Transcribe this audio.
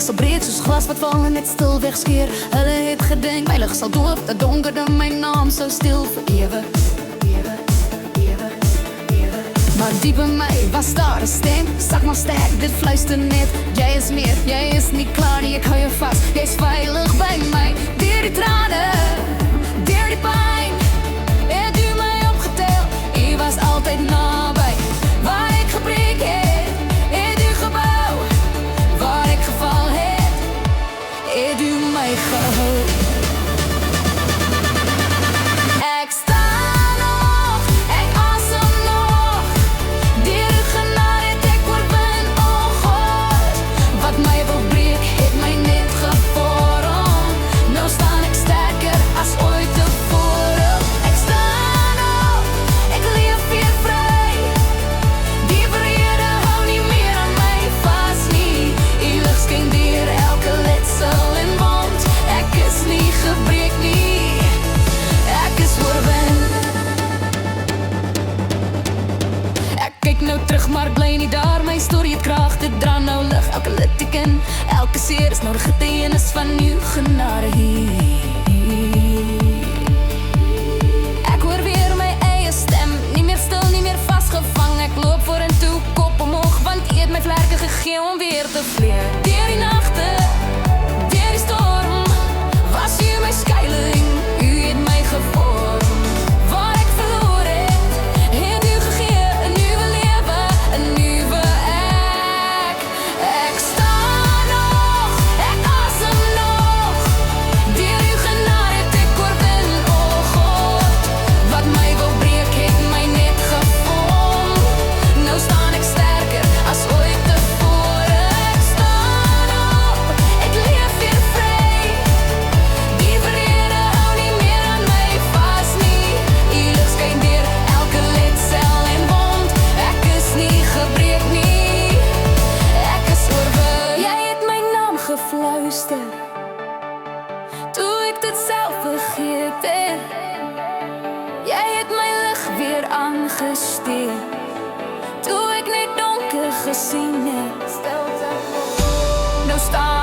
sal breek soos glas wat val en net stil wegskeer. Hulle het gedink, my lig sal doop, dat donkerder my naam sou stil vir ewe. Maar diep in my was daar 'n stem, sak maar sterk, dit fluister net. Jy is meer, jy is nie klaar nie, ek hou jou vas, jy's veilig by my. Deur die trane, deur die pyn, het u my opgetel, u was altyd naby. Waar ek gebreek het u gebou, waar ek geval het u my gehou. Ek staan nog, ek asem nog, deur uw genade het ek oorwin, o God. Wat my wil breek, het my net gevorm, nou staan ek sterker as ooit tevore. Ek staan op, ek leef weer vry, die vrede hou nie meer aan my vas nie. U lig skyn deur elke letsel en wond, ek is nie gebreek nie, ek is oorwin. Ek kyk nou terug maar bly nie daar, my storie het krag, dit dra nou lig, elke litteken, elke seer is nou die getuienis van uw genade hier. Ek hoor weer my eie stem, nie meer stil, nie meer vasgevang, ek loop vorentoe, kop omhoog, want u het my vlerke gegee om weer te vlieg. Deur die nagte, deur die storm, was u my skuiling, u het my gevorm. Waar ek verloor het u gegee 'n nuwe lewe, 'n nuwe ek. Ek staan nog, ek asem nog, deur uw genade het ek oorwin, o God. Wat my wil breek, het my net gevorm, nou staan ek sterker as ooit tevore. Ek staan op, ek leef weer vry, die vrede hou nie meer aan my vas nie. U lig skyn deur elke letsel en wond, ek is nie gebreek nie, ek is oorwin. Jy het my naam gefluister, toe ek dit self vergeet het. Jy het my lig weer aangesteek, toe ek net donker gesien het. Nou staan